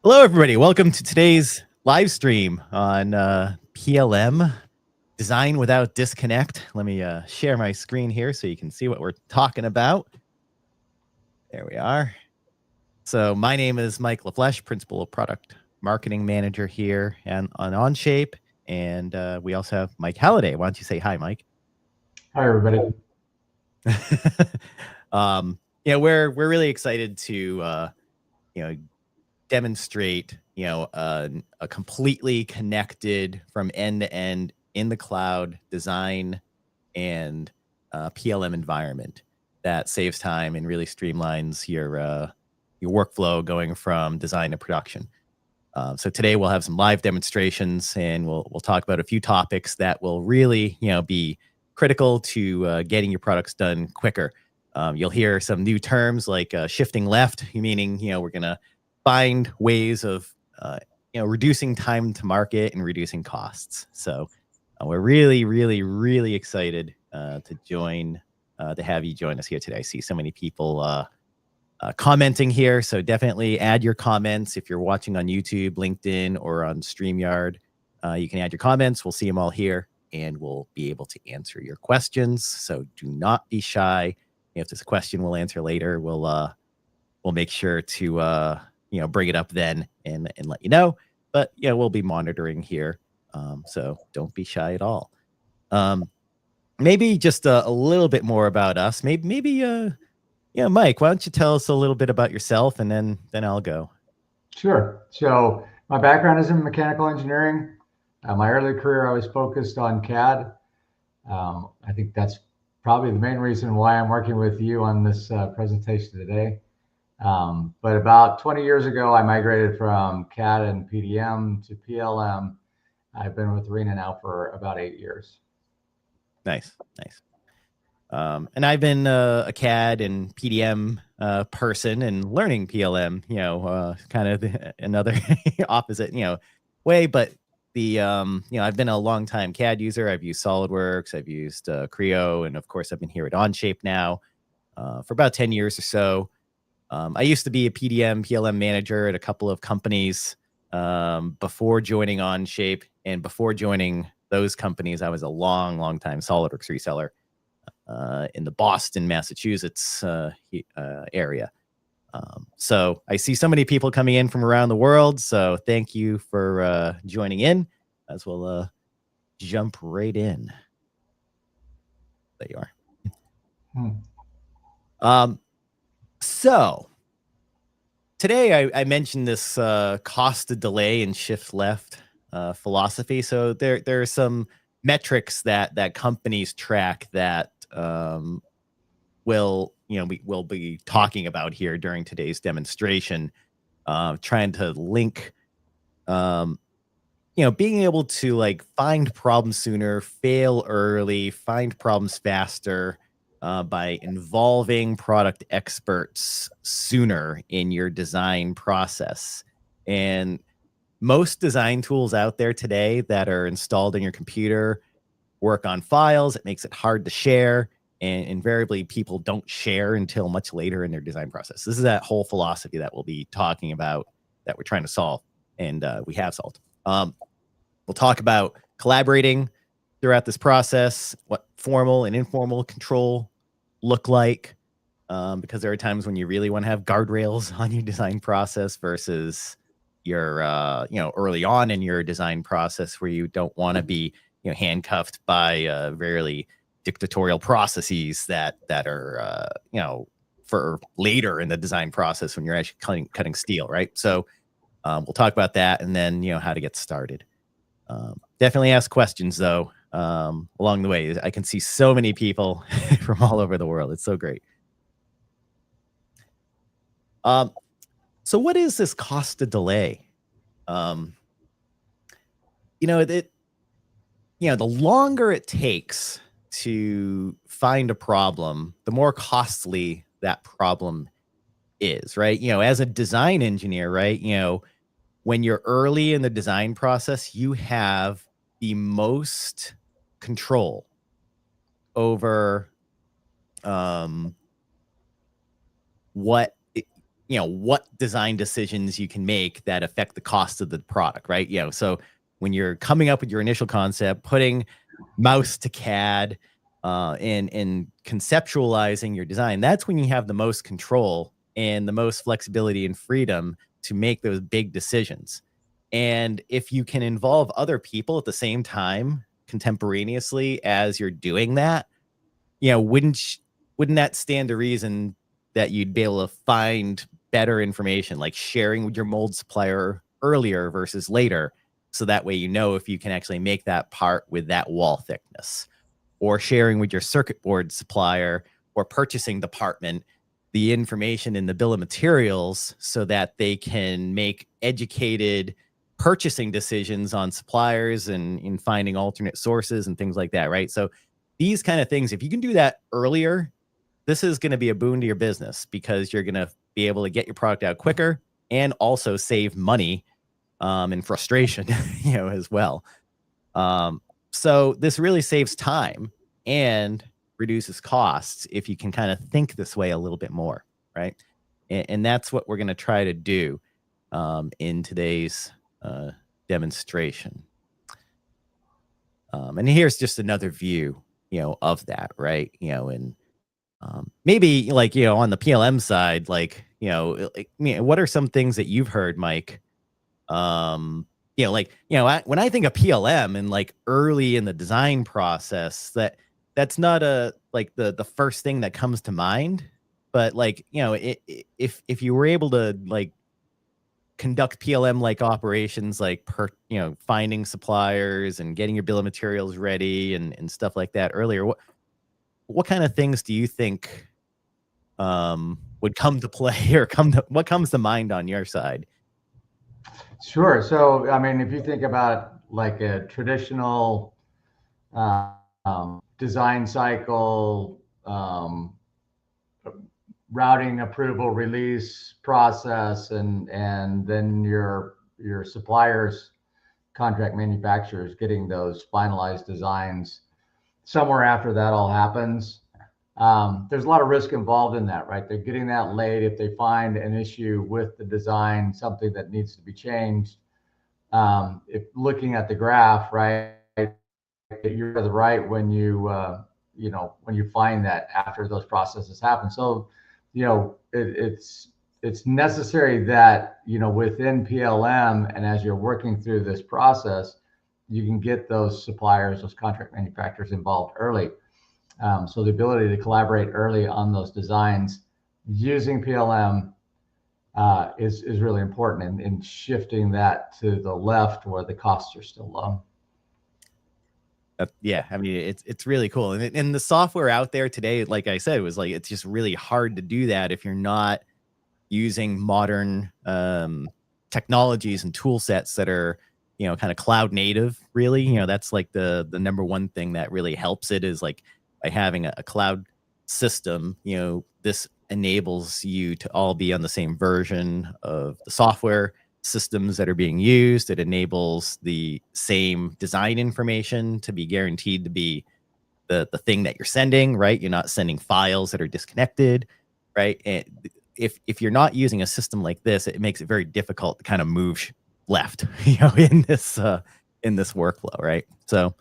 Hello, everybody. Welcome to today's live stream on PLM, Design Without Disconnect. Let me share my screen here so you can see what we're talking about. There we are. So my name is Mike LaFleche, Principal Product Marketing Manager here and on Onshape. And we also have Mike Halladay. Why don't you say hi, Mike? Hi, everybody. We're really excited to demonstrate a completely connected from end to end in the cloud design and PLM environment that saves time and really streamlines your workflow going from design to production. So today we'll have some live demonstrations and we'll talk about a few topics that will really be critical to getting your products done quicker. You'll hear some new terms like shifting left, meaning we're gonna find ways of reducing time to market and reducing costs. So we're really excited to have you join us here today. I see so many people commenting here, so definitely add your comments. If you're watching on YouTube, LinkedIn, or on StreamYard, you can add your comments. We'll see them all here and we'll be able to answer your questions. So do not be shy. If there's a question we'll answer later, we'll make sure to bring it up then and let you know. But we'll be monitoring here, so don't be shy at all. Maybe just a little bit more about us. Maybe Mike, why don't you tell us a little bit about yourself, and then I'll go. Sure. So my background is in mechanical engineering. My early career, I was focused on CAD. I think that's probably the main reason why I'm working with you on this presentation today. But about 20 years ago, I migrated from CAD and PDM to PLM. I've been with Arena now for about 8 years. Nice. And I've been a CAD and PDM person and learning PLM, kind of another opposite, way. But I've been a long time CAD user. I've used SolidWorks, I've used Creo, and of course I've been here at Onshape now for about 10 years or so. I used to be a PLM manager at a couple of companies before joining Onshape, and before joining those companies, I was a long time SolidWorks reseller in the Boston, Massachusetts area. So I see so many people coming in from around the world. So thank you for joining in, as we'll jump right in. There you are. So today I mentioned this cost of delay and shift left philosophy. So there are some metrics that companies track that we'll be talking about here during today's demonstration, trying to link being able to find problems sooner, fail early, find problems faster, by involving product experts sooner in your design process. And most design tools out there today that are installed in your computer work on files. It makes it hard to share, and invariably people don't share until much later in their design process. This is that whole philosophy that we'll be talking about, that we're trying to solve, and we have solved. We'll talk about collaborating throughout this process, what formal and informal control look like, because there are times when you really want to have guardrails on your design process versus your early on in your design process, where you don't want to be handcuffed by very dictatorial processes that are for later in the design process when you're actually cutting steel, right? So we'll talk about that, and then how to get started. Definitely ask questions though along the way. I can see so many people from all over the world. It's so great. So what is this cost of delay? The longer it takes to find a problem, the more costly that problem is, right? As a design engineer, right? When you're early in the design process, you have the most control over what what design decisions you can make that affect the cost of the product, right? So when you're coming up with your initial concept, putting mouse to CAD, and conceptualizing your design, that's when you have the most control and the most flexibility and freedom to make those big decisions. And if you can involve other people at the same time, contemporaneously as you're doing that, wouldn't that stand to reason that you'd be able to find better information, like sharing with your mold supplier earlier versus later, so that way if you can actually make that part with that wall thickness, or sharing with your circuit board supplier or purchasing department the information in the bill of materials so that they can make educated purchasing decisions on suppliers and in finding alternate sources and things like that, right? So these kind of things, if you can do that earlier, this is going to be a boon to your business, because you're going to be able to get your product out quicker and also save money and frustration, as well. So this really saves time and reduces costs if you can kind of think this way a little bit more, right? And that's what we're going to try to do in today's demonstration. And here's just another view, of that, right? And maybe like, on the PLM side, like, what are some things that you've heard, Mike? When I think of PLM and like early in the design process, that's not the first thing that comes to mind. But like, if you were able to like conduct PLM like operations, like finding suppliers and getting your bill of materials ready and stuff like that earlier, what kind of things do you think would come to play, or what comes to mind on your side? Sure. So, I mean, if you think about like a traditional design cycle, routing, approval, release process, and then your suppliers, contract manufacturers getting those finalized designs, somewhere after that all happens, there's a lot of risk involved in that, right? They're getting that late. If they find an issue with the design, something that needs to be changed, if looking at the graph, right, you're right when you when you find that after those processes happen. So it's necessary that within PLM, and as you're working through this process, you can get those suppliers, those contract manufacturers involved early. So the ability to collaborate early on those designs using PLM is really important in shifting that to the left where the costs are still low. Yeah, I mean, it's really cool. And the software out there today, like I said, was like, it's just really hard to do that if you're not using modern technologies and tool sets that are, kind of cloud native, really. That's like the number one thing that really helps it, is like by having a cloud system, this enables you to all be on the same version of the software systems that are being used. It enables the same design information to be guaranteed to be the thing that you're sending, right? You're not sending files that are disconnected, right? And if you're not using a system like this, it makes it very difficult to kind of move left, in this workflow, right? So,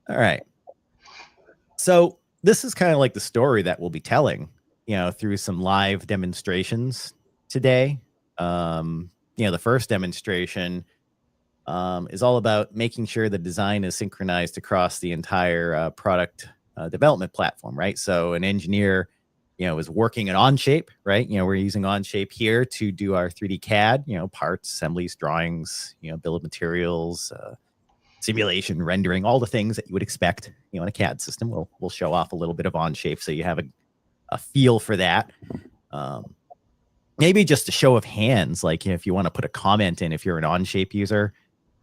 all right. So this is kind of like the story that we'll be telling, through some live demonstrations today. The first demonstration is all about making sure the design is synchronized across the entire product development platform, right? So an engineer, is working at Onshape, right? We're using Onshape here to do our 3D CAD, parts, assemblies, drawings, bill of materials, simulation, rendering, all the things that you would expect, in a CAD system. We'll show off a little bit of Onshape so you have a feel for that. Maybe just a show of hands, like if you want to put a comment in, if you're an Onshape user,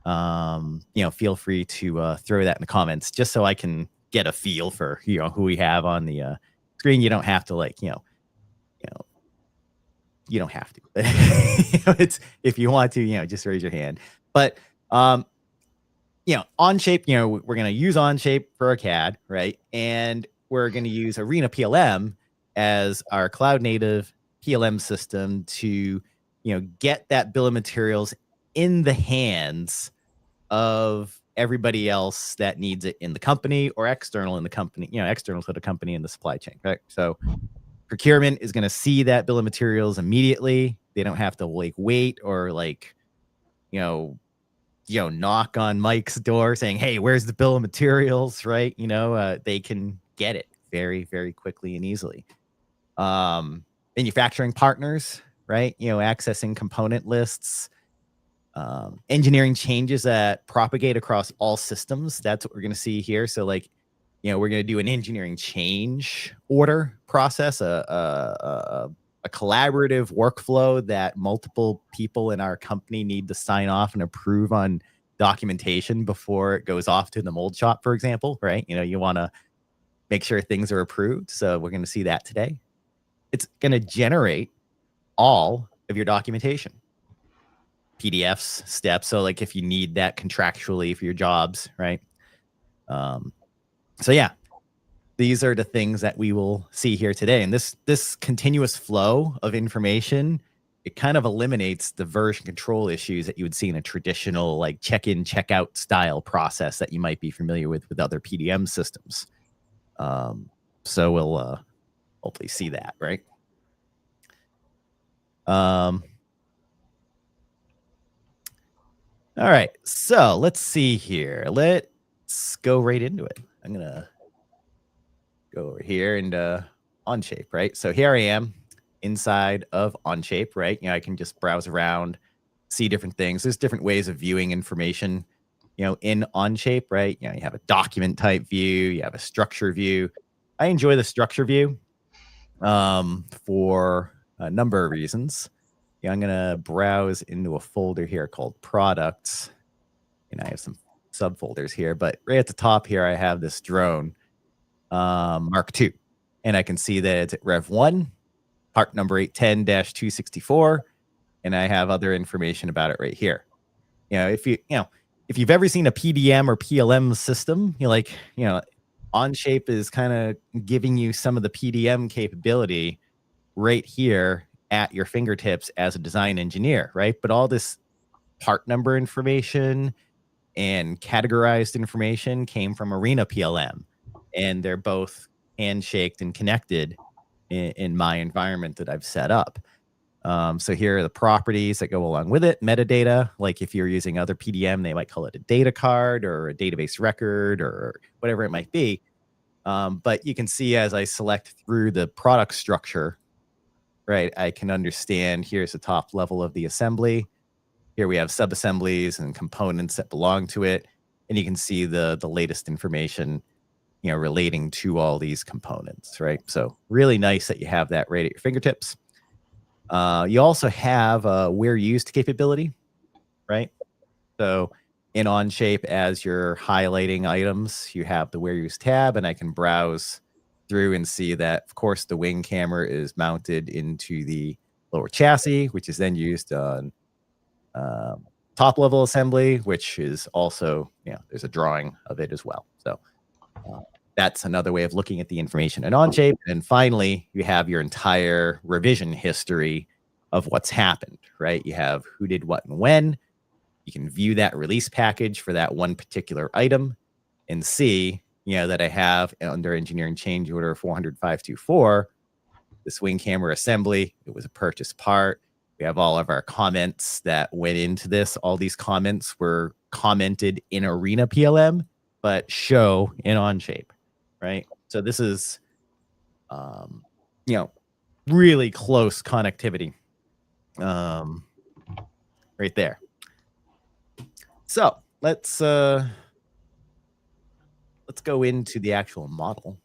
feel free to throw that in the comments, just so I can get a feel for who we have on the screen. You don't have to you don't have to. It's, if you want to, just raise your hand. But Onshape, we're going to use Onshape for our CAD, right? And we're going to use Arena PLM as our cloud native PLM system to, get that bill of materials in the hands of everybody else that needs it in the company or external in the company, external to the company in the supply chain, right? So procurement is going to see that bill of materials immediately. They don't have to wait or knock on Mike's door saying, "Hey, where's the bill of materials?" Right? They can get it very, very quickly and easily. Manufacturing partners, right? Accessing component lists, engineering changes that propagate across all systems. That's what we're going to see here. So we're going to do an engineering change order process, a collaborative workflow that multiple people in our company need to sign off and approve on documentation before it goes off to the mold shop, for example, right? You want to make sure things are approved. So we're going to see that today. It's going to generate all of your documentation, PDFs, steps. So if you need that contractually for your jobs, right? So yeah, these are the things that we will see here today. And this continuous flow of information, it kind of eliminates the version control issues that you would see in a traditional check-in, check-out style process that you might be familiar with other PDM systems. So we'll hopefully see that, right? All right, so let's see here. Let's go right into it. I'm gonna go over here and Onshape, right? So here I am inside of Onshape, right? I can just browse around, see different things. There's different ways of viewing information, in Onshape, right? You have a document type view, you have a structure view. I enjoy the structure view for a number of reasons. I'm gonna browse into a folder here called products, and I have some subfolders here, but right at the top here, I have this drone, Mark II, and I can see that it's at Rev 1, part number 810-264, and I have other information about it right here. If you've ever seen a PDM or PLM system, Onshape is kind of giving you some of the PDM capability right here at your fingertips as a design engineer, right? But all this part number information and categorized information came from Arena PLM, and they're both handshaked and connected in my environment that I've set up. So here are the properties that go along with it. Metadata, like if you're using other PDM, they might call it a data card or a database record or whatever it might be. But you can see as I select through the product structure, right, I can understand here's the top level of the assembly. Here we have sub-assemblies and components that belong to it. And you can see the latest information, relating to all these components, right? So really nice that you have that right at your fingertips. You also have a where used capability, right? So in Onshape, as you're highlighting items, you have the where used tab, and I can browse through and see that, of course, the wing camera is mounted into the lower chassis, which is then used on top level assembly, which is also, there's a drawing of it as well. So that's another way of looking at the information in Onshape. And finally, you have your entire revision history of what's happened, right? You have who did what and when. You can view that release package for that one particular item and see, that I have under engineering change order 400-524, this wing camera assembly. It was a purchase part. We have all of our comments that went into this. All these comments were commented in Arena PLM, but show in Onshape, right? So this is, really close connectivity right there. So let's go into the actual model.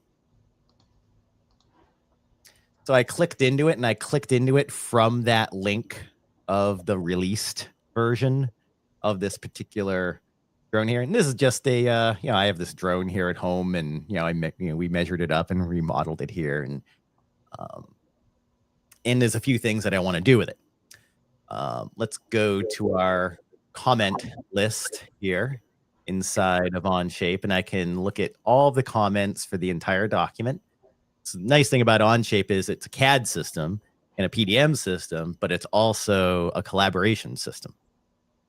So I clicked into it, and I clicked into it from that link of the released version of this particular drone here. And this is just a, I have this drone here at home, and, we measured it up and remodeled it here. And there's a few things that I want to do with it. Let's go to our comment list here inside of Onshape, and I can look at all the comments for the entire document. So the nice thing about Onshape is it's a CAD system, and a PDM system, but it's also a collaboration system,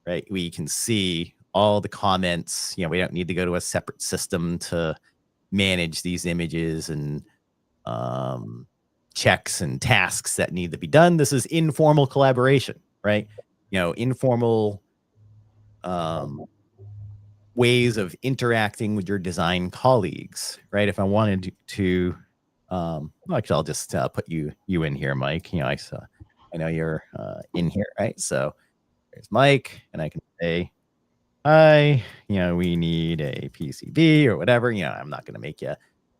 right? We can see all the comments. We don't need to go to a separate system to manage these images and checks and tasks that need to be done. This is informal collaboration, right? Informal ways of interacting with your design colleagues, right? If I wanted to, well, actually, I'll just put you in here, Mike. I know you're in here, right? So there's Mike, and I can say, hi, we need a PCB or whatever. I'm not going to make you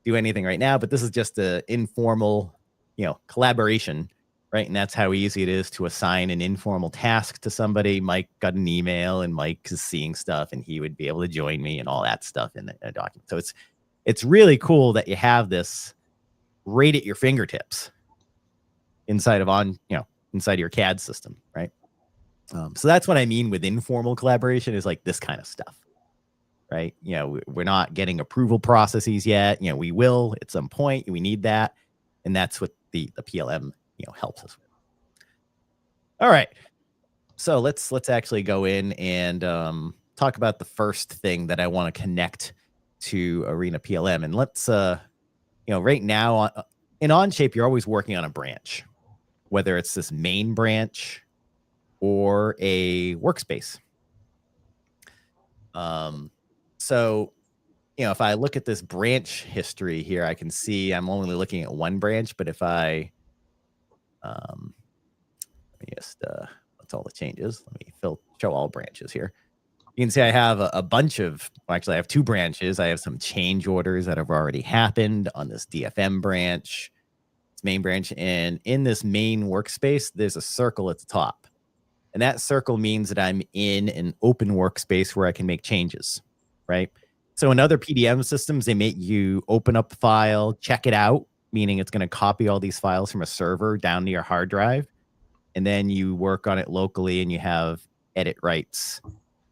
do anything right now, but this is just an informal, collaboration, right? And that's how easy it is to assign an informal task to somebody. Mike got an email, and Mike is seeing stuff, and he would be able to join me and all that stuff in a document. So it's really cool that you have this right at your fingertips inside of inside your CAD system, right? So that's what I mean with informal collaboration, is like this kind of stuff, right? We're not getting approval processes yet. We will at some point. We need that, and that's what the PLM helps us with. All right, so let's actually go in and talk about the first thing that I want to connect to Arena PLM, and let's right now in Onshape, you're always working on a branch, whether it's this main branch or a workspace. So, if I look at this branch history here, I can see I'm only looking at one branch, but if I, let me just, what's all the changes? Let me show all branches here. You can see I have a bunch of, well, actually I have two branches. I have some change orders that have already happened on this DFM branch, this main branch. And in this main workspace, there's a circle at the top. And that circle means that I'm in an open workspace where I can make changes, right? So in other PDM systems, they make you open up the file, check it out, meaning it's going to copy all these files from a server down to your hard drive. And then you work on it locally, and you have edit rights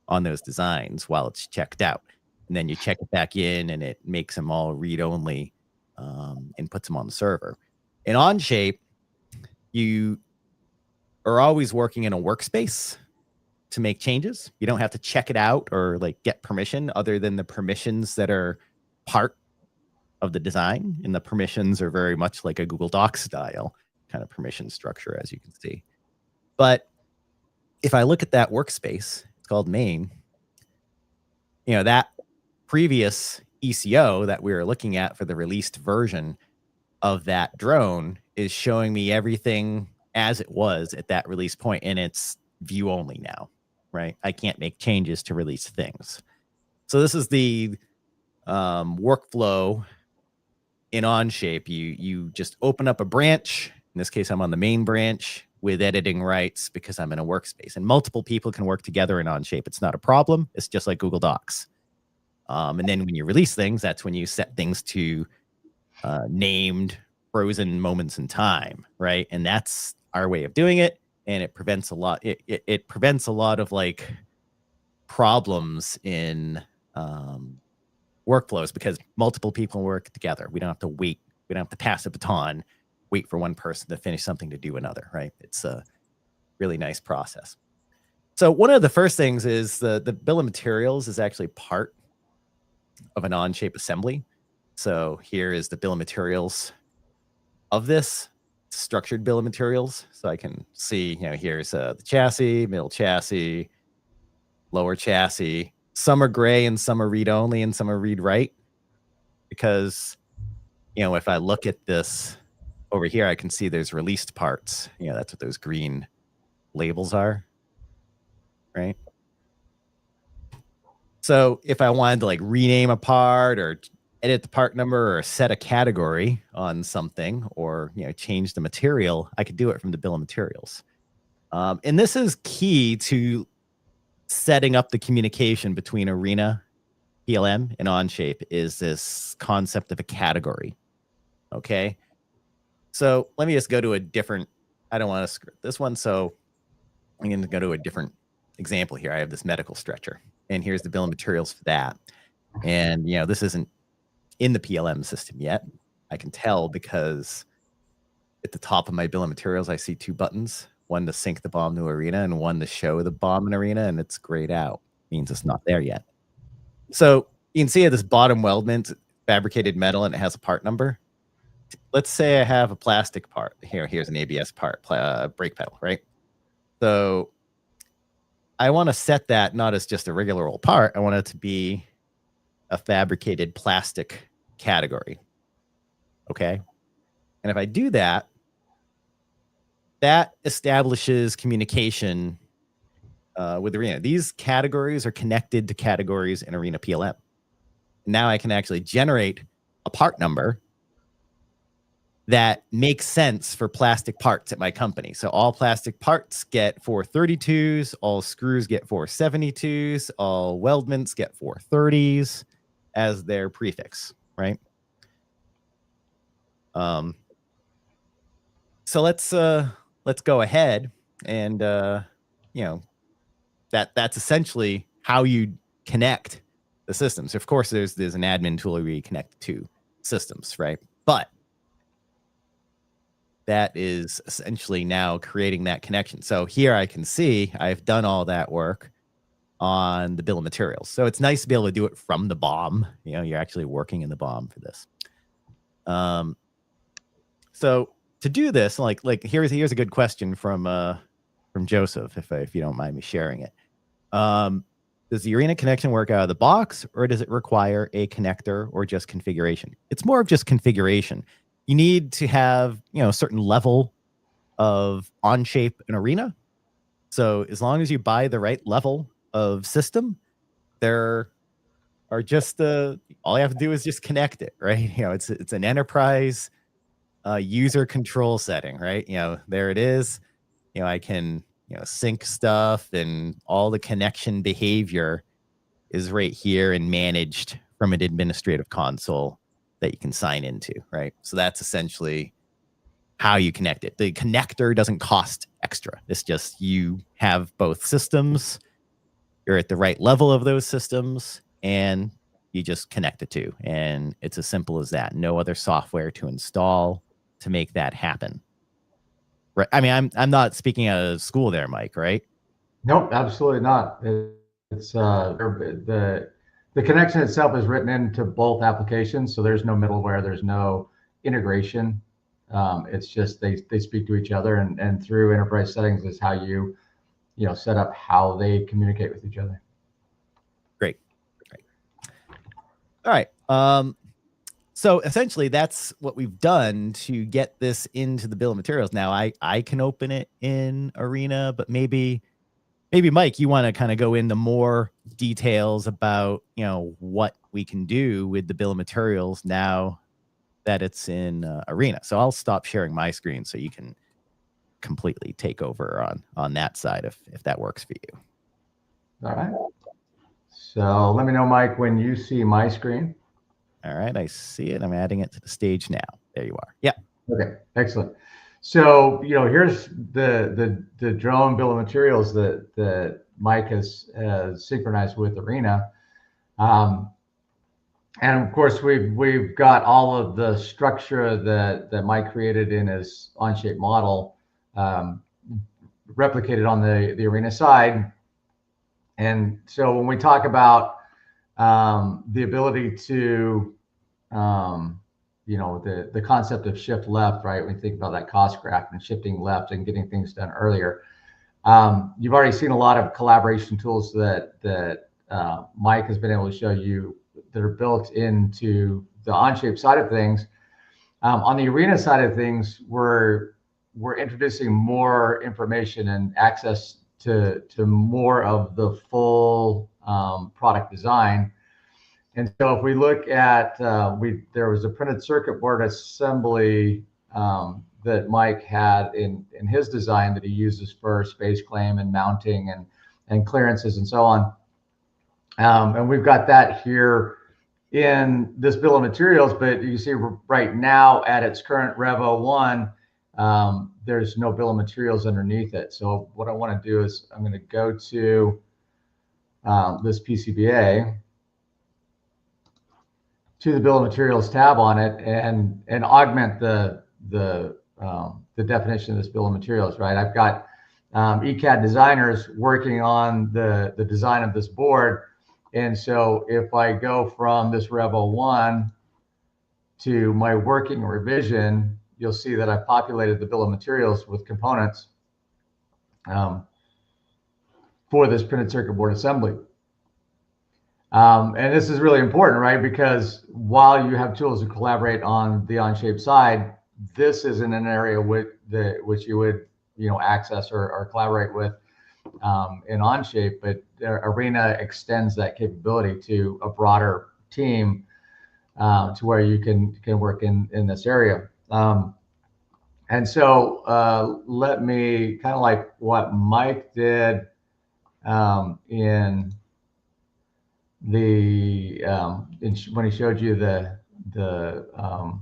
on those designs while it's checked out. And then you check it back in, and it makes them all read-only and puts them on the server. In Onshape, you are always working in a workspace to make changes. You don't have to check it out or like get permission other than the permissions that are part of the design. And the permissions are very much like a Google Docs style kind of permission structure, as you can see. But if I look at that workspace, it's called main, that previous ECO that we were looking at for the released version of that drone is showing me everything as it was at that release point, and it's view only now, right? I can't make changes to release things. So this is the workflow in Onshape. You just open up a branch. In this case, I'm on the main branch with editing rights because I'm in a workspace, and multiple people can work together in Onshape. It's not a problem. It's just like Google Docs. And then when you release things, that's when you set things to named frozen moments in time, right? And that's our way of doing it, and it prevents a lot. It prevents a lot of like problems in workflows because multiple people work together. We don't have to wait. We don't have to pass a baton, wait for one person to finish something to do another, right? It's a really nice process. So one of the first things is the bill of materials is actually part of an Onshape assembly. So here is the bill of materials of this structured bill of materials. So I can see, here's the chassis, middle chassis, lower chassis. Some are gray and some are read only and some are read write. Because, if I look at this over here, I can see there's released parts. That's what those green labels are, right? So if I wanted to like rename a part or edit the part number or set a category on something or, change the material, I could do it from the bill of materials. And this is key to setting up the communication between Arena PLM and Onshape, is this concept of a category. Okay. So let me just go to a different, I don't want to script this one. So I'm going to go to a different example here. I have this medical stretcher, and here's the bill of materials for that. And, this isn't in the PLM system yet. I can tell because at the top of my bill of materials, I see 2 buttons, one to sync the BOM to Arena and one to show the BOM in Arena, and it's grayed out. Means it's not there yet. So you can see at this bottom weldment, fabricated metal, and it has a part number. Let's say I have a plastic part. Here's an ABS part, brake pedal, right? So I want to set that not as just a regular old part. I want it to be a fabricated plastic category. Okay. And if I do that, that establishes communication with Arena. These categories are connected to categories in Arena PLM. Now I can actually generate a part number that makes sense for plastic parts at my company. So all plastic parts get 432s, all screws get 472s, all weldments get 430s as their prefix, right? So let's go ahead and you know, that's essentially how you connect the systems. Of course, there's an admin tool where you connect to systems, right? But that is essentially now creating that connection. So here I can see I've done all that work on the bill of materials. So it's nice to be able to do it from the BOM. You know, you're actually working in the BOM for this. So to do this, like here's a good question from Joseph, if you don't mind me sharing it. Does the Arena connection work out of the box, or does it require a connector or just configuration? It's more of just configuration. You need to have, you know, a certain level of Onshape and Arena. So as long as you buy the right level of system, there are just all you have to do is just connect it, right? You know, it's an enterprise user control setting, right? You know, there it is. You know, I can, you know, sync stuff, and all the connection behavior is right here and managed from an administrative console that you can sign into, right? So that's essentially how you connect it. The connector doesn't cost extra. It's just you have both systems, you're at the right level of those systems, and you just connect the two. And it's as simple as that. No other software to install to make that happen. Right. I mean, I'm not speaking out of school there, Mike, right? Nope, absolutely not. It's the connection itself is written into both applications, so there's no middleware, there's no integration. It's just they speak to each other, and through enterprise settings is how you know, set up how they communicate with each other. Great. All right. So essentially that's what we've done to get this into the bill of materials. Now I can open it in Arena, but maybe Mike, you want to kind of go into more details about, you know, what we can do with the bill of materials now that it's in Arena. So I'll stop sharing my screen so you can completely take over on that side if that works for you. All right. So let me know, Mike, when you see my screen. All right, I see it. I'm adding it to the stage now. There you are. Yeah. Okay, excellent. So, you know, here's the drone bill of materials that Mike has synchronized with Arena. And of course, we've got all of the structure that Mike created in his Onshape model replicated on the Arena side. And so when we talk about the ability to, you know, the concept of shift left, right? We think about that cost graph and shifting left and getting things done earlier. You've already seen a lot of collaboration tools that Mike has been able to show you that are built into the Onshape side of things. On the Arena side of things, we're introducing more information and access to more of the full product design. And so if we look at, there was a printed circuit board assembly that Mike had in his design that he uses for space claim and mounting and clearances and so on. And we've got that here in this bill of materials, but you see right now at its current Revo 1, there's no bill of materials underneath it. So what I want to do is I'm going to go to this PCBA, to the bill of materials tab on it, and augment the the definition of this bill of materials, right? I've got ECAD designers working on the design of this board. And so if I go from this Revo 1 to my working revision, you'll see that I've populated the bill of materials with components for this printed circuit board assembly. And this is really important, right? Because while you have tools to collaborate on the Onshape side, this isn't an area which you would access or collaborate with in Onshape, but Arena extends that capability to a broader team to where you can work in this area. And so let me, kind of like what Mike did in the when he showed you the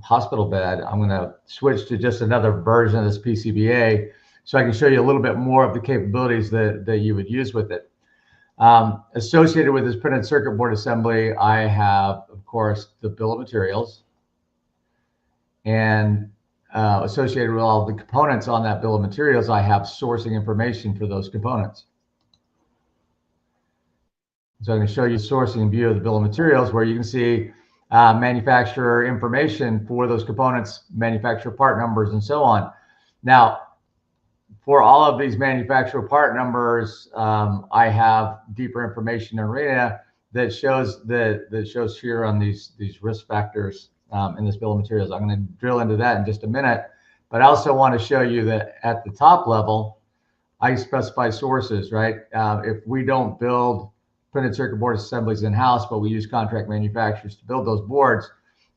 hospital bed, I'm going to switch to just another version of this PCBA so I can show you a little bit more of the capabilities that you would use with it. Associated with this printed circuit board assembly, I have, of course, the bill of materials, and associated with all the components on that bill of materials, I have sourcing information for those components. So I'm going to show you sourcing view of the bill of materials, where you can see manufacturer information for those components, manufacturer part numbers, and so on. Now, for all of these manufacturer part numbers, I have deeper information in Arena that shows here on these risk factors in this bill of materials. I'm going to drill into that in just a minute, but I also want to show you that at the top level, I specify sources, right? If we don't build printed circuit board assemblies in-house, but we use contract manufacturers to build those boards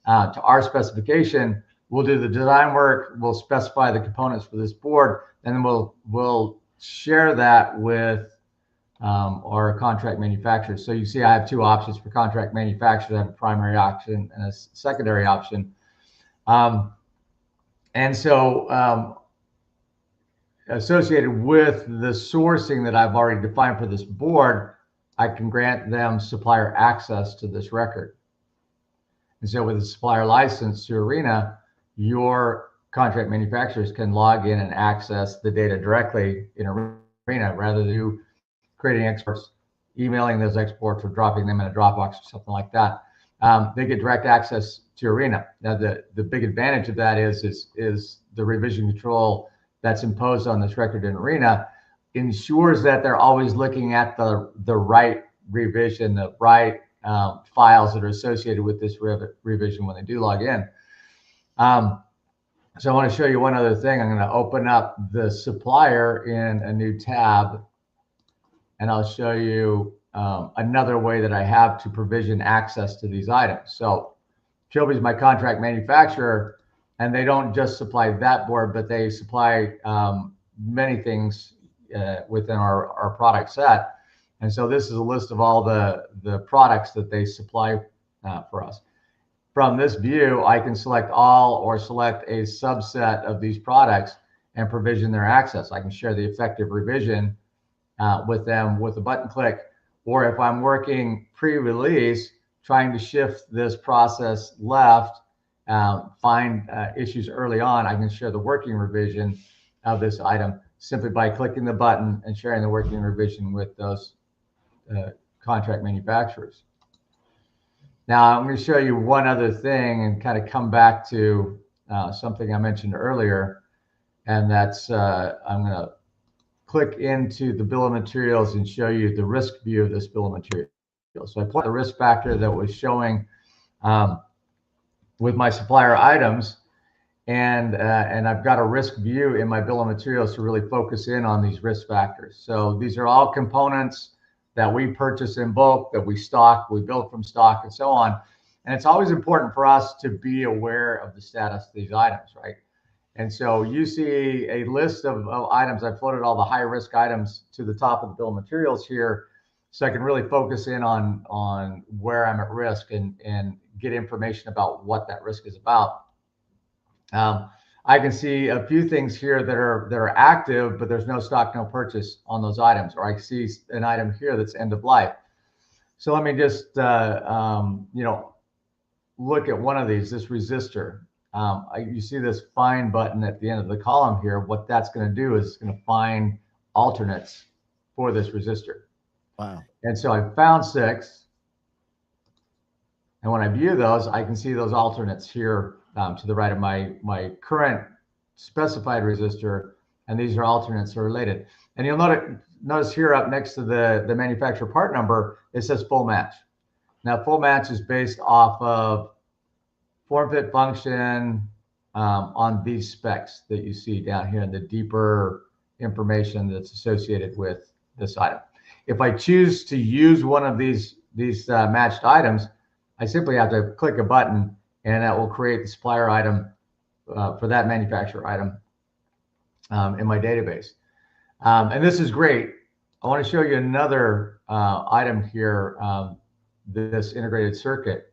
to our specification, we'll do the design work, we'll specify the components for this board, and then we'll share that with our contract manufacturers. So you see I have two options for contract manufacturers. I have a primary option and a secondary option. And so associated with the sourcing that I've already defined for this board, I can grant them supplier access to this record. And so with a supplier license to Arena, your contract manufacturers can log in and access the data directly in Arena rather than you creating exports, emailing those exports, or dropping them in a Dropbox or something like that. They get direct access to Arena. Now, the big advantage of that is the revision control that's imposed on this record in Arena ensures that they're always looking at the right revision, the right files that are associated with this revision when they do log in. So I want to show you one other thing. I'm going to open up the supplier in a new tab, and I'll show you another way that I have to provision access to these items. So Trilby is my contract manufacturer, and they don't just supply that board, but they supply many things within our product set. And so this is a list of all the products that they supply for us. From this view, I can select all or select a subset of these products and provision their access. I can share the effective revision with them with a button click, or if I'm working pre-release, trying to shift this process left, find issues early on, I can share the working revision of this item simply by clicking the button and sharing the working revision with those contract manufacturers. Now, I'm going to show you one other thing and kind of come back to something I mentioned earlier, and that's I'm going to click into the bill of materials and show you the risk view of this bill of materials. So I put the risk factor that was showing with my supplier items, and I've got a risk view in my bill of materials to really focus in on these risk factors. So these are all components that we purchase in bulk, that we stock, we build from stock, and so on. And it's always important for us to be aware of the status of these items, right? And so you see a list of items. I floated all the high risk items to the top of the bill of materials here, so I can really focus in on where I'm at risk and get information about what that risk is about. I can see a few things here that are active, but there's no stock, no purchase on those items. Or I see an item here that's end of life. So let me just look at one of these, this resistor. you see this find button at the end of the column here. What that's going to do is it's going to find alternates for this resistor. Wow. And so I found 6. And when I view those, I can see those alternates here to the right of my current specified resistor. And these are alternates that are related. And you'll notice here up next to the manufacturer part number, it says full match. Now, full match is based off of form fit function on these specs that you see down here in the deeper information that's associated with this item. If I choose to use one of these matched items, I simply have to click a button and that will create the supplier item for that manufacturer item in my database. And this is great. I want to show you another item here, this integrated circuit.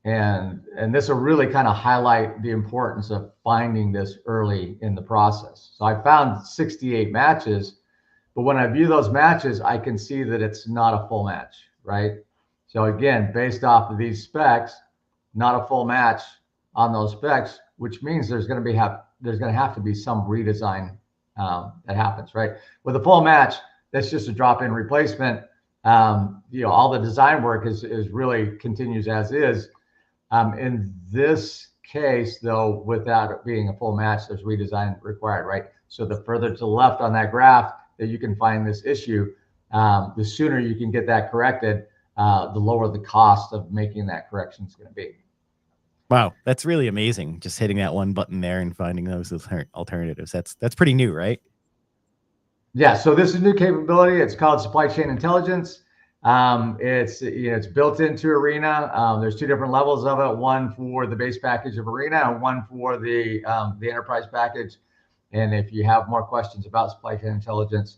And this will really kind of highlight the importance of finding this early in the process. So I found 68 matches, but when I view those matches, I can see that it's not a full match, right? So again, based off of these specs, not a full match on those specs, which means there's going to have to be some redesign that happens, right? With a full match, that's just a drop-in replacement. All the design work is really continues as is. In this case, though, without it being a full match, there's redesign required, right? So the further to the left on that graph that you can find this issue, the sooner you can get that corrected, the lower the cost of making that correction is going to be. Wow, that's really amazing. Just hitting that one button there and finding those alternatives. That's pretty new, right? Yeah. So this is a new capability. It's called supply chain intelligence. It's built into Arena. There's 2 different levels of it. One for the base package of Arena, and one for the enterprise package. And if you have more questions about supply chain intelligence,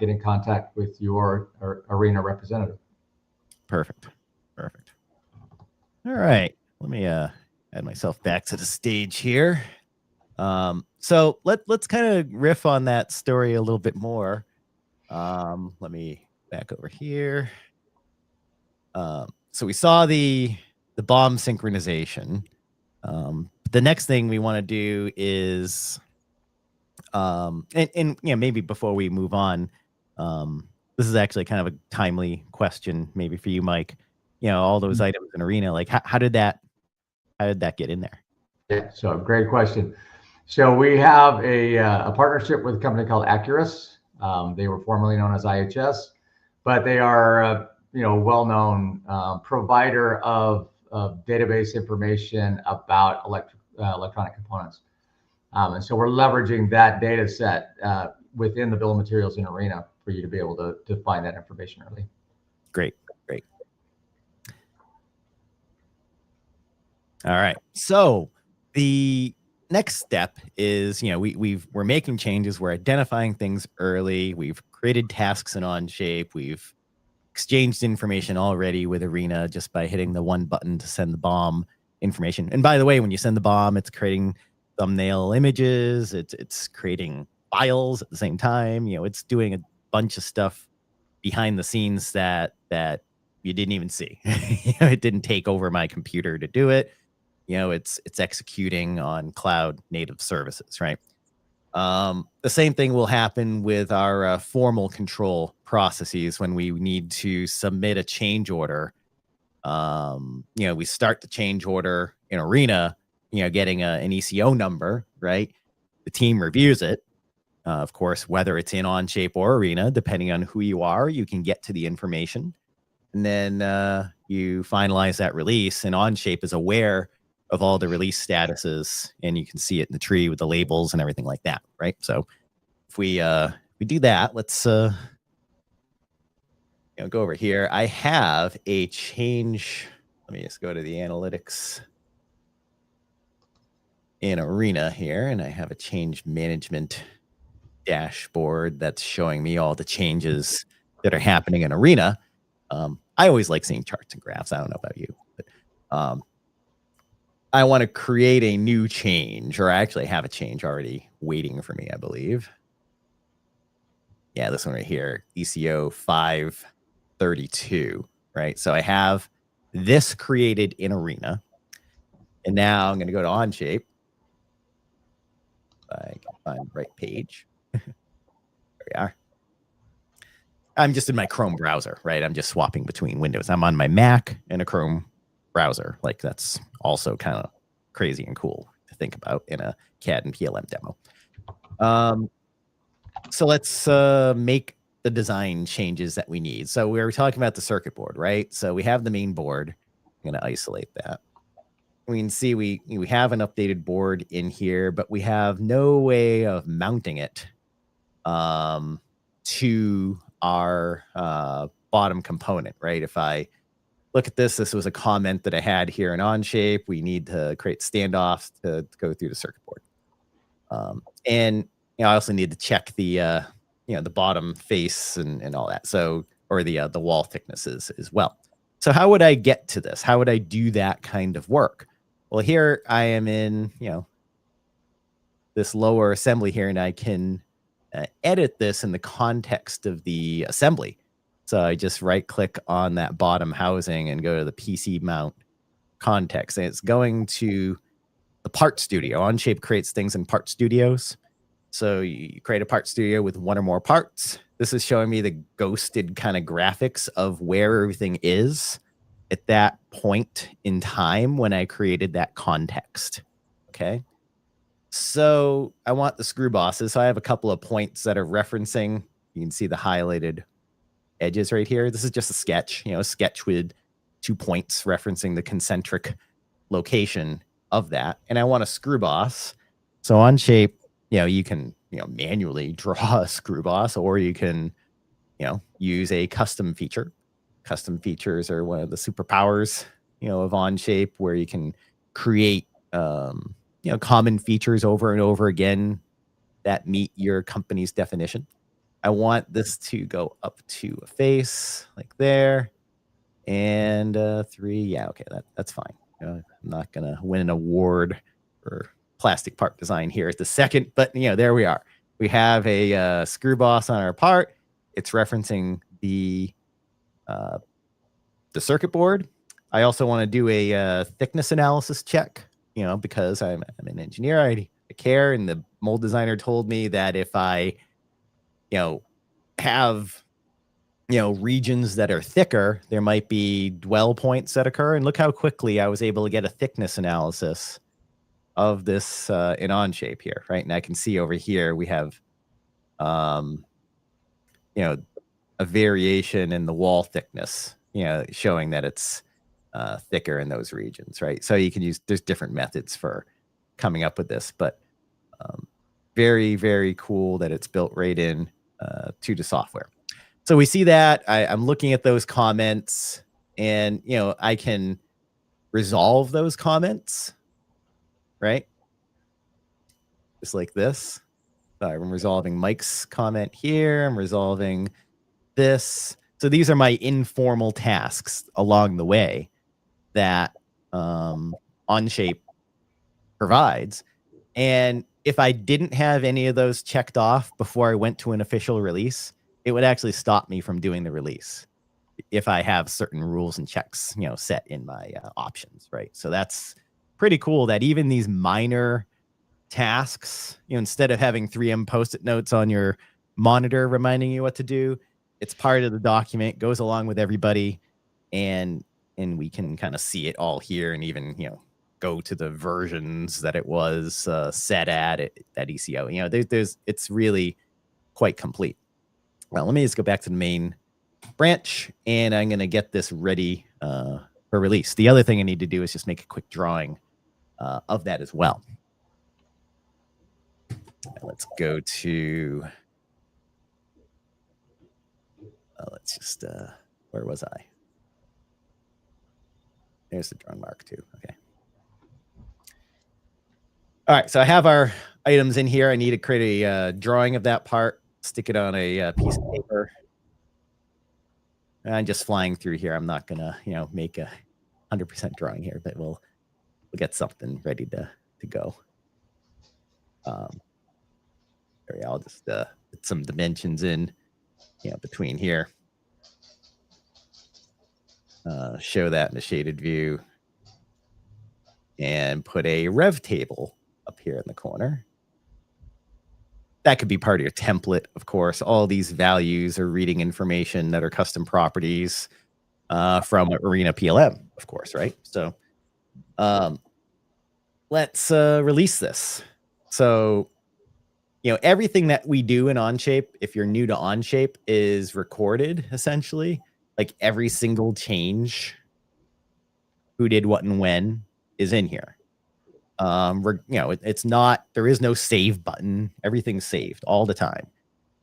get in contact with your Arena representative. Perfect. All right. Let me add myself back to the stage here. So let's kind of riff on that story a little bit more. Let me back over here. So we saw the BOM synchronization. The next thing we want to do is, and maybe before we move on, this is actually kind of a timely question, maybe for you, Mike. All those items in Arena, like how did that get in there? Yeah, so great question. So we have a partnership with a company called Accurus. They were formerly known as IHS, but they are a well-known provider of database information about electronic components. And so we're leveraging that data set within the bill of materials in Arena for you to be able to find that information early. Great. All right. So the next step is, we're making changes. We're identifying things early. We've created tasks in Onshape. We've exchanged information already with Arena just by hitting the one button to send the BOM information. And by the way, when you send the BOM, it's creating thumbnail images. It's creating files at the same time. It's doing a bunch of stuff behind the scenes that you didn't even see. It didn't take over my computer to do it. It's executing on cloud native services, right? The same thing will happen with our formal control processes when we need to submit a change order. We start the change order in Arena, getting an ECO number, right? The team reviews it. Of course, whether it's in Onshape or Arena, depending on who you are, you can get to the information. And then you finalize that release, and Onshape is aware of all the release statuses, and you can see it in the tree with the labels and everything like that, right? So if we do that, let's go over here. I have a change. Let me just go to the analytics in Arena here, and I have a change management dashboard that's showing me all the changes that are happening in Arena. I always like seeing charts and graphs. I don't know about you, but I want to create a new change, or I actually have a change already waiting for me, I believe. Yeah, this one right here, ECO 532, right? So I have this created in Arena. And now I'm going to go to Onshape. I can find the right page. There we are. I'm just in my Chrome browser, right? I'm just swapping between windows. I'm on my Mac and a Chrome browser. Like, that's also kind of crazy and cool to think about in a CAD and PLM demo. So let's make the design changes that we need. So we were talking about the circuit board, right? So we have the main board. I'm going to isolate that. We can see we have an updated board in here, but we have no way of mounting it to our bottom component, right? If I look at this, this was a comment that I had here in Onshape. We need to create standoffs to go through the circuit board. And I also need to check the the bottom face and all that. So, or the wall thicknesses as well. So how would I get to this? How would I do that kind of work? Well, here I am in, this lower assembly here, and I can edit this in the context of the assembly. So I just right click on that bottom housing and go to the PC mount context. And it's going to the part studio. Onshape creates things in part studios. So you create a part studio with one or more parts. This is showing me the ghosted kind of graphics of where everything is at that point in time when I created that context. Okay. So I want the screw bosses. So I have a couple of points that are referencing. You can see the highlighted edges right here. This is just a sketch, a sketch with 2 points referencing the concentric location of that. And I want a screw boss. So Onshape, you can, manually draw a screw boss, or you can, use a custom feature. Custom features are one of the superpowers, of Onshape, where you can create, common features over and over again that meet your company's definition. I want this to go up to a face like there, and 3. Yeah, okay, that's fine. I'm not gonna win an award for plastic part design here at the second, but there we are. We have a screw boss on our part. It's referencing the circuit board. I also want to do a thickness analysis check, because I'm an engineer. I care, and the mold designer told me that if I, have regions that are thicker, there might be dwell points that occur. And look how quickly I was able to get a thickness analysis of this in Onshape here, right? And I can see over here we have, a variation in the wall thickness, showing that it's thicker in those regions, right? So you can use, there's different methods for coming up with this, but very, very cool that it's built right in to the software. So we see that I'm looking at those comments, and I can resolve those comments, right? Just like this. So I'm resolving Mike's comment here. I'm resolving this. So these are my informal tasks along the way that Onshape provides. And if I didn't have any of those checked off before I went to an official release, it would actually stop me from doing the release if I have certain rules and checks, set in my options, right? So that's pretty cool that even these minor tasks, instead of having 3M Post-it notes on your monitor reminding you what to do, it's part of the document, goes along with everybody, and we can kind of see it all here, and even go to the versions that it was set at ECO. It's really quite complete. Well, let me just go back to the main branch, and I'm going to get this ready for release. The other thing I need to do is just make a quick drawing of that as well. Let's go to, let's just, where was I? There's the drawing mark too. Okay. All right. So I have our items in here. I need to create a drawing of that part, stick it on a piece of paper. And I'm just flying through here. I'm not going to, make a 100% drawing here, but we'll get something ready to go. I'll just put some dimensions in, between here. Show that in a shaded view. and put a rev table up here in the corner. That could be part of your template, of course. All these values are reading information that are custom properties from Arena PLM, of course, right? So let's release this. So, everything that we do in Onshape, if you're new to Onshape, is recorded, essentially. Like every single change, who did what and when, is in here. It's not, there is no save button. Everything's saved all the time.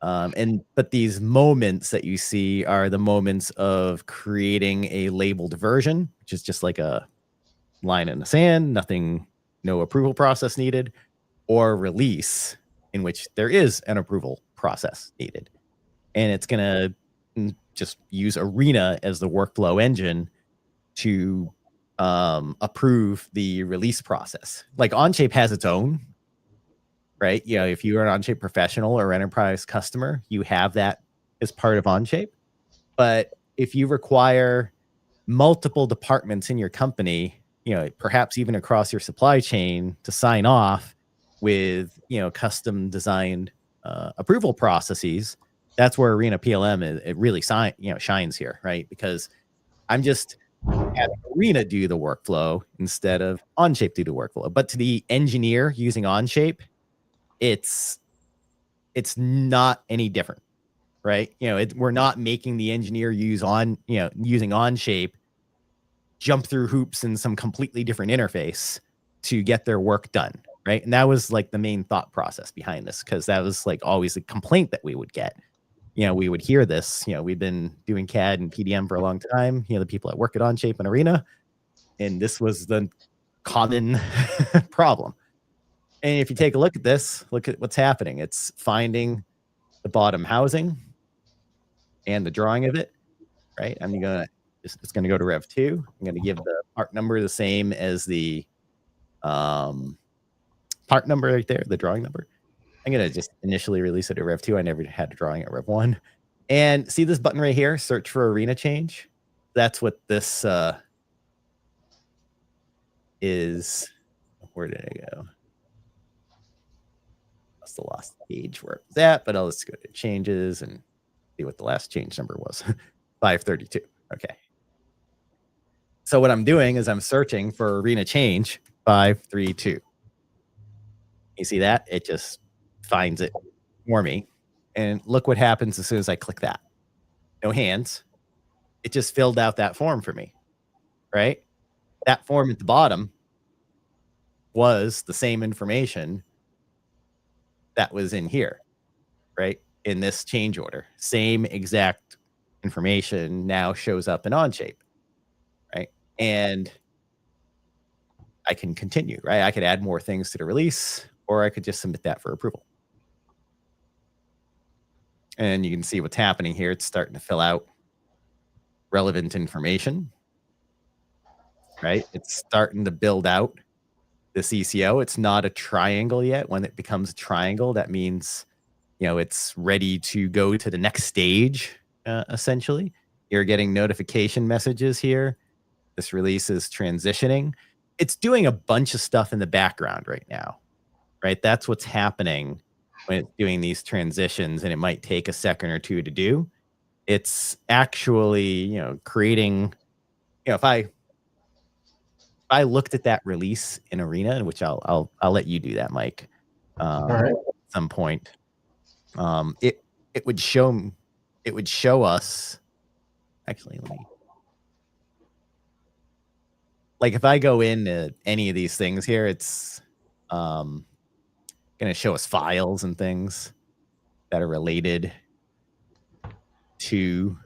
But these moments that you see are the moments of creating a labeled version, which is just like a line in the sand, nothing, no approval process needed, or release, in which there is an approval process needed. And it's going to just use Arena as the workflow engine to approve the release process. Like Onshape has its own, right? If you are an Onshape professional or enterprise customer, you have that as part of Onshape. But if you require multiple departments in your company, perhaps even across your supply chain, to sign off with, custom designed approval processes, that's where Arena PLM it really shines here, right? Because I'm just having Arena do the workflow instead of Onshape do the workflow. But to the engineer using Onshape, it's not any different, right? We're not making the engineer using Onshape jump through hoops in some completely different interface to get their work done, right? And that was like the main thought process behind this, because that was like always a complaint that we would get. We would hear this. We've been doing CAD and PDM for a long time. The people that work at Onshape and Arena, and this was the common problem. And if you take a look at this, look at what's happening. It's finding the bottom housing and the drawing of it, right? It's going to go to Rev 2. I'm going to give the part number the same as the part number right there, the drawing number. I'm going to just initially release it at Rev 2. I never had a drawing at Rev 1. And see this button right here, search for Arena change? That's what this is. Where did I go? Must have lost the page where it was at, but let's go to changes and see what the last change number was. 532. Okay. So what I'm doing is I'm searching for Arena change 532. You see that? It just finds it for me. And look what happens as soon as I click that. No hands. It just filled out that form for me, right? That form at the bottom was the same information that was in here, right? In this change order. Same exact information now shows up in Onshape, right? And I can continue, right? I could add more things to the release, or I could just submit that for approval. And you can see what's happening here. It's starting to fill out relevant information, right? It's starting to build out the CCO. It's not a triangle yet. When it becomes a triangle, that means, it's ready to go to the next stage, essentially. You're getting notification messages here. This release is transitioning. It's doing a bunch of stuff in the background right now, right? That's what's happening when it's doing these transitions, and it might take a second or two to do. It's actually, creating, if I looked at that release in Arena, which I'll let you do that, Mike, All right. at some point, it would show us, actually, like if I go into any of these things here, it's going to show us files and things that are related to,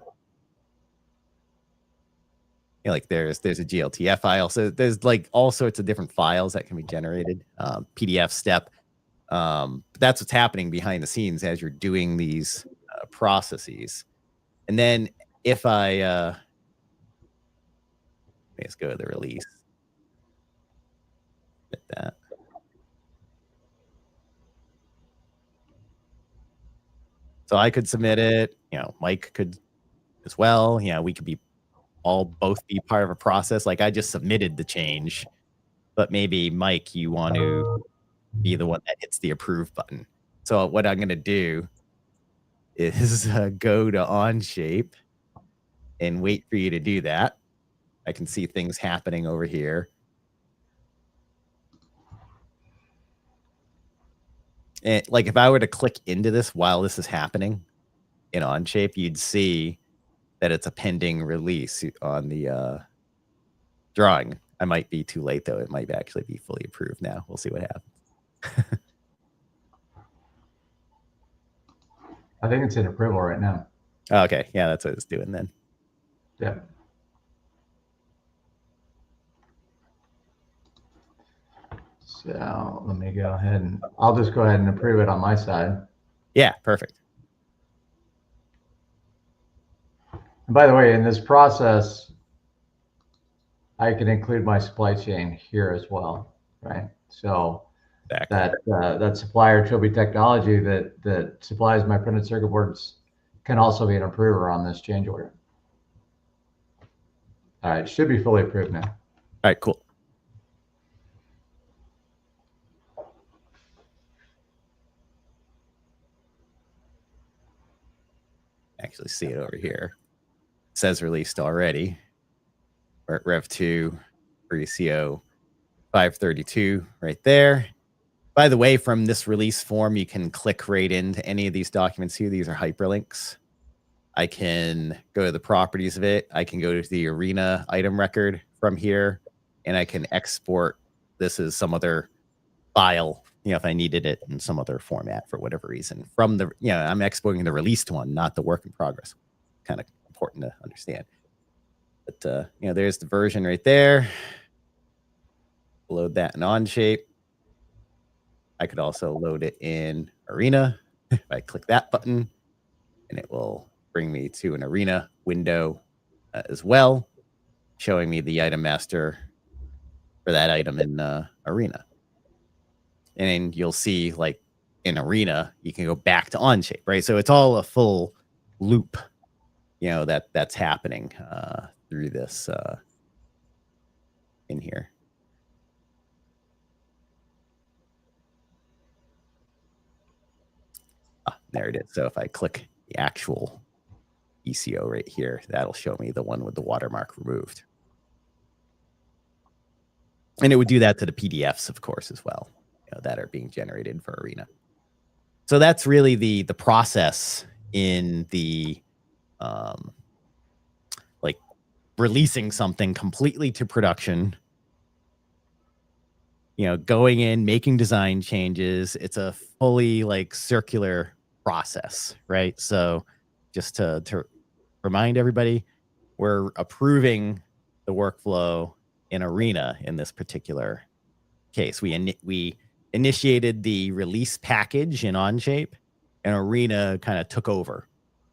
like there's a GLTF file. So there's like all sorts of different files that can be generated, PDF step. That's what's happening behind the scenes as you're doing these processes. And then if I, let's go to the release. Hit that. So I could submit it, Mike could as well. We could both be part of a process. Like I just submitted the change but maybe Mike, you want to be the one that hits the approve button. So what I'm going to do is go to Onshape and wait for you to do that. I can see things happening over here. And like if I were to click into this while this is happening in Onshape, you'd see that it's a pending release on the drawing. I might be too late though. It might actually be fully approved now. We'll see what happens. I think it's in approval right now. Oh, okay. Yeah, that's what it's doing then. Yeah. So let me go ahead and I'll just go ahead and approve it on my side. Yeah, perfect. And by the way, in this process, I can include my supply chain here as well, right? So exactly. that supplier Trilby Technology that supplies my printed circuit boards can also be an approver on this change order. All right, it should be fully approved now. All right, cool. Actually see it over here. It says released already. We're at Rev 2 for ECO 532 right there. By the way, from this release form, you can click right into any of these documents here. These are hyperlinks. I can go to the properties of it. I can go to the Arena item record from here, and I can export this as some other file, if I needed it in some other format for whatever reason. From the, I'm exporting the released one, not the work in progress. Kind of important to understand. But, there's the version right there. Load that in Onshape. I could also load it in Arena. If I click that button, and it will bring me to an Arena window as well, showing me the item master for that item in Arena. And you'll see, like, in Arena, you can go back to Onshape, right? So it's all a full loop, that's happening through this in here. There it is. So if I click the actual ECO right here, that'll show me the one with the watermark removed. And it would do that to the PDFs, of course, as well, that are being generated for Arena. So that's really the process in the like releasing something completely to production, going in, making design changes. It's a fully like circular process, right? So just to remind everybody, we're approving the workflow in Arena in this particular case. We initiated the release package in Onshape, and Arena kind of took over,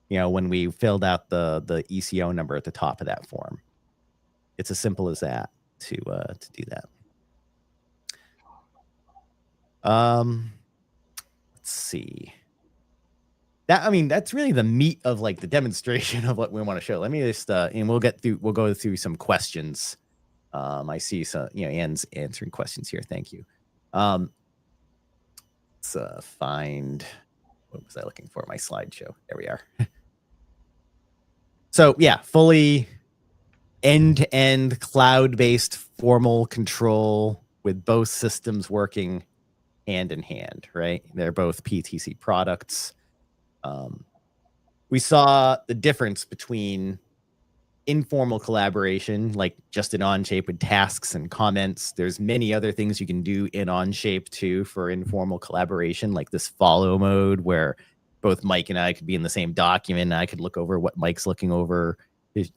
when we filled out the ECO number at the top of that form. It's as simple as that to do that. Let's see. That's really the meat of like the demonstration of what we want to show. Let me just and we'll go through some questions. I see some, Anne's answering questions here. Thank you. Let's find, what was I looking for? My slideshow. There we are. So yeah, fully end-to-end cloud-based formal control with both systems working hand in hand, right? They're both PTC products. We saw the difference between informal collaboration, like just in Onshape with tasks and comments. There's many other things you can do in Onshape too for informal collaboration, like this follow mode where both Mike and I could be in the same document. And I could look over what Mike's looking over.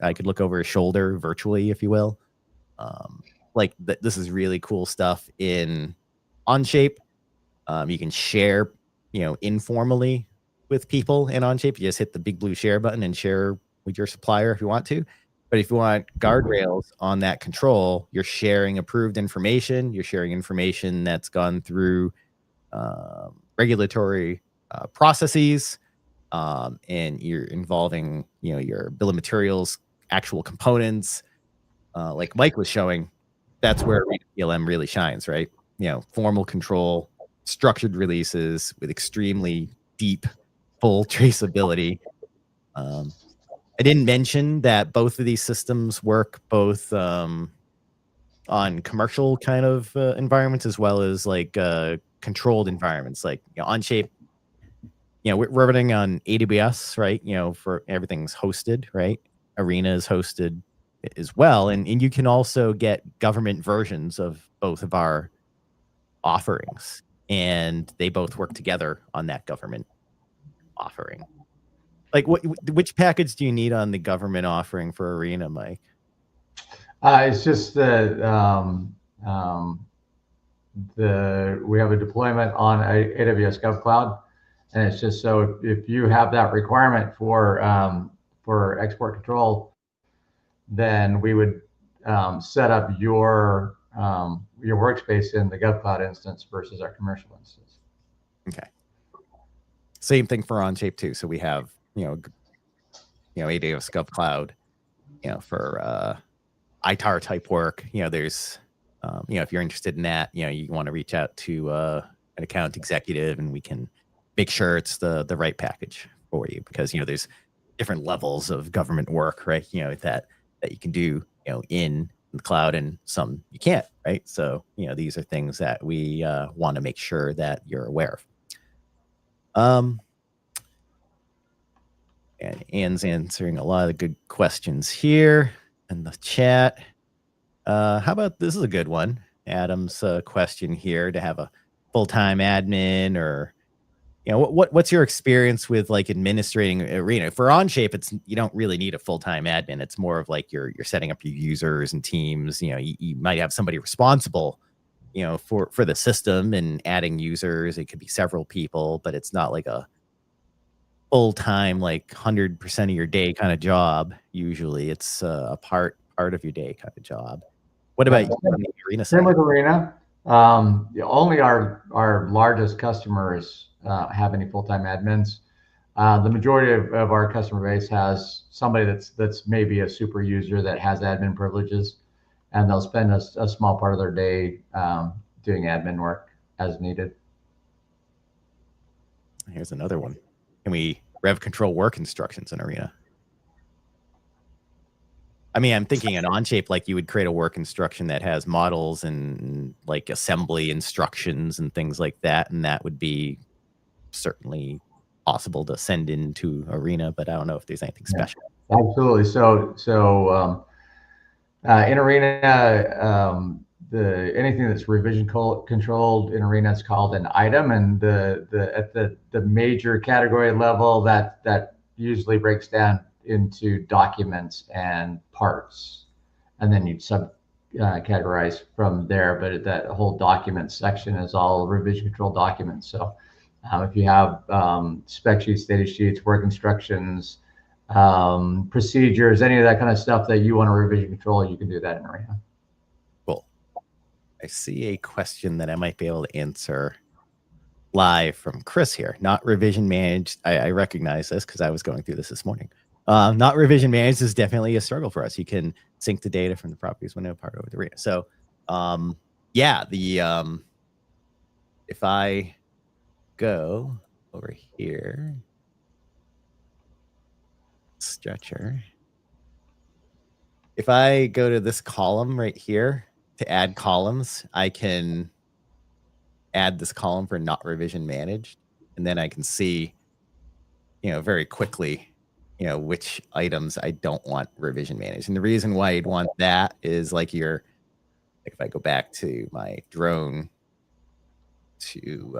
I could look over his shoulder virtually, if you will. This is really cool stuff in Onshape. You can share, informally with people in Onshape. You just hit the big blue share button and share with your supplier if you want to. But if you want guardrails on that control, you're sharing approved information. You're sharing information that's gone through regulatory processes, and you're involving, your bill of materials, actual components, like Mike was showing. that's where Arena PLM really shines, right? Formal control, structured releases with extremely deep, full traceability. I didn't mention that both of these systems work both on commercial kind of environments as well as like controlled environments, like Onshape. We're running on AWS, right? For everything's hosted, right? Arena is hosted as well, and you can also get government versions of both of our offerings, and they both work together on that government offering. Like, which package do you need on the government offering for Arena, Mike? It's just that we have a deployment on AWS GovCloud, and it's just so if you have that requirement for export control, then we would set up your workspace in the GovCloud instance versus our commercial instance. Okay. Same thing for Onshape too. So we have AWS GovCloud, for ITAR type work. There's if you're interested in that, you want to reach out to an account executive, and we can make sure it's the right package for you, because there's different levels of government work, right? That you can do in the cloud, and some you can't, right? So these are things that we want to make sure that you're aware of. And Anne's answering a lot of good questions here in the chat. How about, this is a good one, Adam's question here, to have a full-time admin, or what's your experience with like administrating Arena? For Onshape, you don't really need a full-time admin. It's more of like you're setting up your users and teams. You might have somebody responsible for the system and adding users. It could be several people, but it's not like a full-time, like 100% of your day kind of job. Usually it's a part of your day kind of job. What about you on the Arena side? Same with Arena. Only our largest customers have any full-time admins. The majority of our customer base has somebody that's maybe a super user that has admin privileges, and they'll spend a small part of their day doing admin work as needed. Here's another one. Can we rev control work instructions in Arena? I mean, I'm thinking in Onshape, like you would create a work instruction that has models and like assembly instructions and things like that, and that would be certainly possible to send into Arena, but I don't know if there's anything special. Absolutely. So in Arena, anything that's revision controlled in Arena is called an item, and at the major category level, that usually breaks down into documents and parts, and then you'd categorize from there. But that whole document section is all revision control documents. So if you have spec sheets, data sheets, work instructions, procedures, any of that kind of stuff that you want to revision control, you can do that in Arena. Cool. I see a question that I might be able to answer live from Chris here. Not revision managed. I recognize this because I was going through this morning. Not revision managed is definitely a struggle for us. You can sync the data from the properties window part over to Arena. So yeah, if I go over here, stretcher, if I go to this column right here to add columns, I can add this column for not revision managed, and then I can see very quickly which items I don't want revision managed. And the reason why you'd want that is like if I go back to my drone to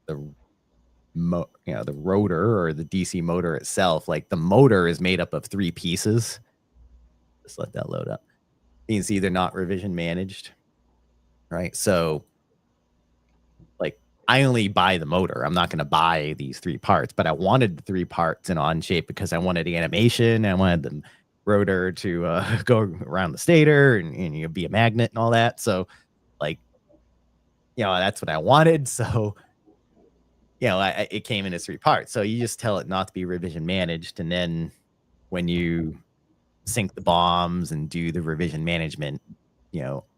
the rotor or the DC motor itself, like the motor is made up of 3 pieces. Just let that load up. You can see they're not revision managed, right? So like I only buy the motor. I'm not going to buy these 3 parts, but I wanted the 3 parts in Onshape because I wanted the animation. I wanted the rotor to go around the stator and be a magnet and all that. So like, that's what I wanted. So, it came in as 3 parts. So you just tell it not to be revision managed. And then when you sync the bombs and do the revision management,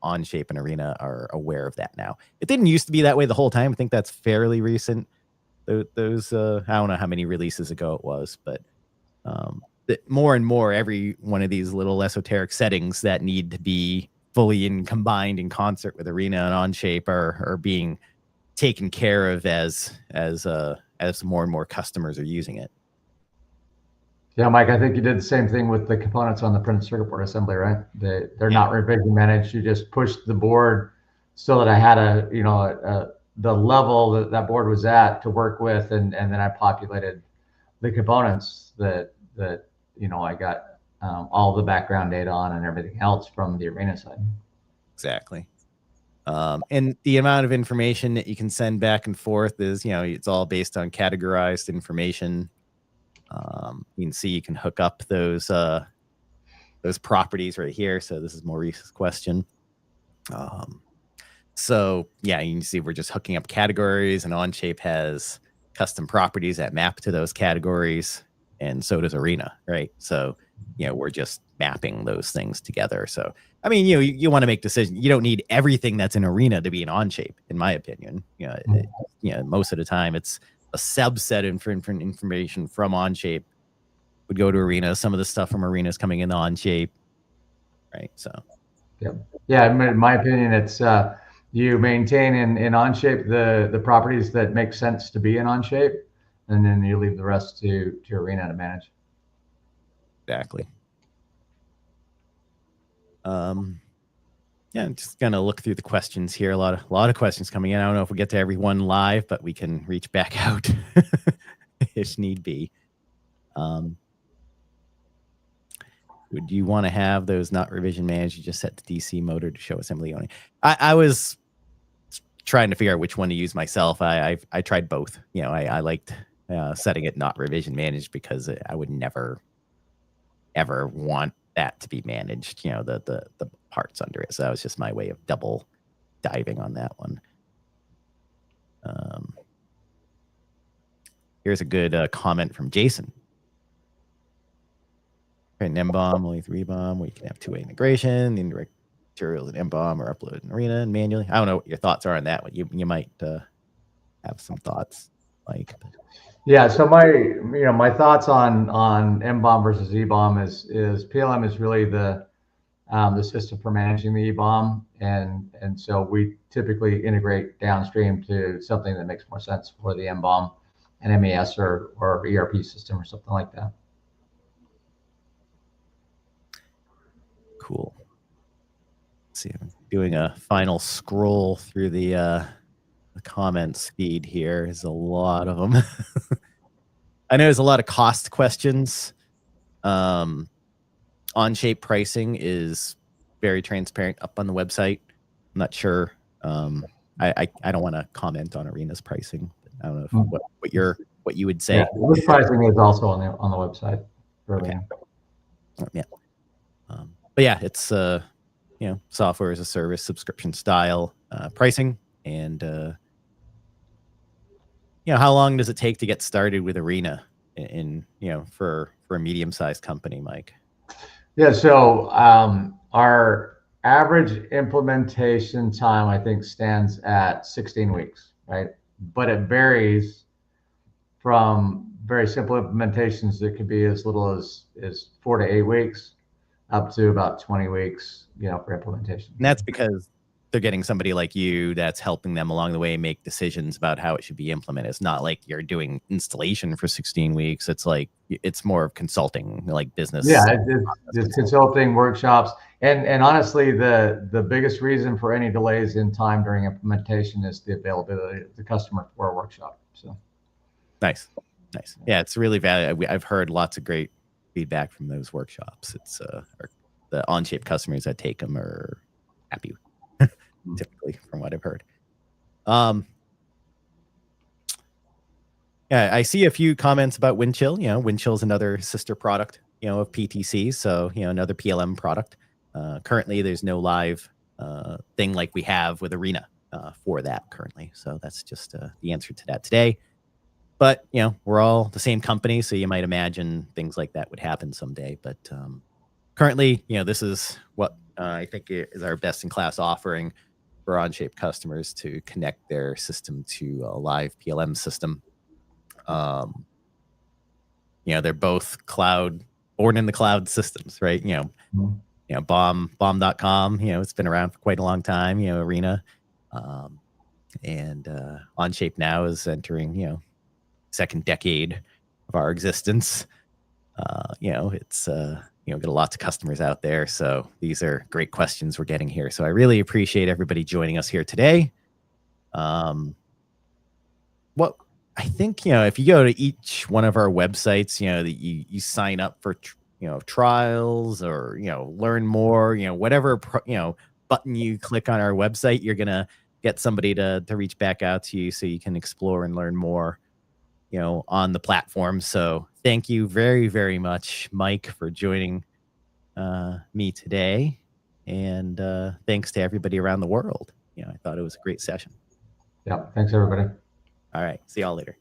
Onshape and Arena are aware of that now. It didn't used to be that way the whole time. I think that's fairly recent. Those I don't know how many releases ago it was, but more and more, every one of these little esoteric settings that need to be fully combined in concert with Arena and Onshape are being taken care of as more and more customers are using it. Yeah, Mike, I think you did the same thing with the components on the printed circuit board assembly, right? They're not revision managed. You just pushed the board so that I had the level that board was at to work with, and then I populated the components that I got all the background data on and everything else from the Arena side. Exactly. And the amount of information that you can send back and forth is, it's all based on categorized information. You can see you can hook up those properties right here. So this is Maurice's question. So yeah, you can see we're just hooking up categories, and Onshape has custom properties that map to those categories, and so does Arena, right? So we're just mapping those things together. So I mean, you want to make decisions. You don't need everything that's in Arena to be an Onshape, in my opinion. Most of the time it's a subset of information from Onshape would go to Arena. Some of the stuff from Arena is coming in Onshape, right? So, yeah. In my opinion, it's you maintain in Onshape the properties that make sense to be in Onshape, and then you leave the rest to Arena to manage. Exactly. Yeah, I'm just gonna look through the questions here. A lot of questions coming in. I don't know if we get to everyone live, but we can reach back out if need be. Would you want to have those not revision managed? You just set the DC motor to show assembly only. I was trying to figure out which one to use myself. I tried both. I liked setting it not revision managed because I would never ever want that to be managed, the parts under it. So that was just my way of double diving on that one. Here's a good comment from Jason. An MBOM, only 3-bomb, where you can have two-way integration, the indirect materials in MBOM are uploaded in Arena and manually. I don't know what your thoughts are on that one. You might have some thoughts, Mike. Yeah, so my thoughts on MBOM versus EBOM is PLM is really the system for managing the EBOM, and so we typically integrate downstream to something that makes more sense for the MBOM, an MES or ERP system or something like that. Cool. Let's see, I'm doing a final scroll through the comments feed here. There's a lot of them. I know there's a lot of cost questions. Onshape pricing is very transparent up on the website. I'm not sure. I don't want to comment on Arena's pricing. I don't know what you would say. Yeah, this pricing is also on the website. Okay. Yeah. But yeah, it's software as a service subscription style pricing, and how long does it take to get started with Arena for a medium-sized company, Mike? Yeah, so our average implementation time, I think, stands at 16 weeks, right? But it varies from very simple implementations that could be as little as 4 to 8 weeks up to about 20 weeks, for implementation. And that's because they're getting somebody like you that's helping them along the way make decisions about how it should be implemented. It's not like you're doing installation for 16 weeks. It's like, it's more of consulting, like business. Yeah, it's consulting, workshops. And honestly, the biggest reason for any delays in time during implementation is the availability of the customer for a workshop. So nice. Yeah, it's really valuable. I've heard lots of great feedback from those workshops. It's the Onshape customers that take them are happy, typically, from what I've heard. Yeah, I see a few comments about Windchill. Windchill is another sister product, of PTC. So, another PLM product. Currently, there's no live thing like we have with Arena for that currently. So that's just the answer to that today. But, we're all the same company, so you might imagine things like that would happen someday. But currently, this is what I think it is our best-in-class offering for Onshape customers to connect their system to a live PLM system. They're both born in the cloud systems, right? bomb.com, it's been around for quite a long time, Arena. And Onshape now is entering, second decade of our existence. It's got lots of customers out there. So these are great questions we're getting here. So I really appreciate everybody joining us here today. What I think, if you go to each one of our websites, that you sign up for, trials or, learn more, whatever, button you click on our website, you're going to get somebody to reach back out to you so you can explore and learn more, on the platform. So thank you very, very much, Mike, for joining me today. And thanks to everybody around the world. I thought it was a great session. Yeah. Thanks, everybody. All right. See y'all later.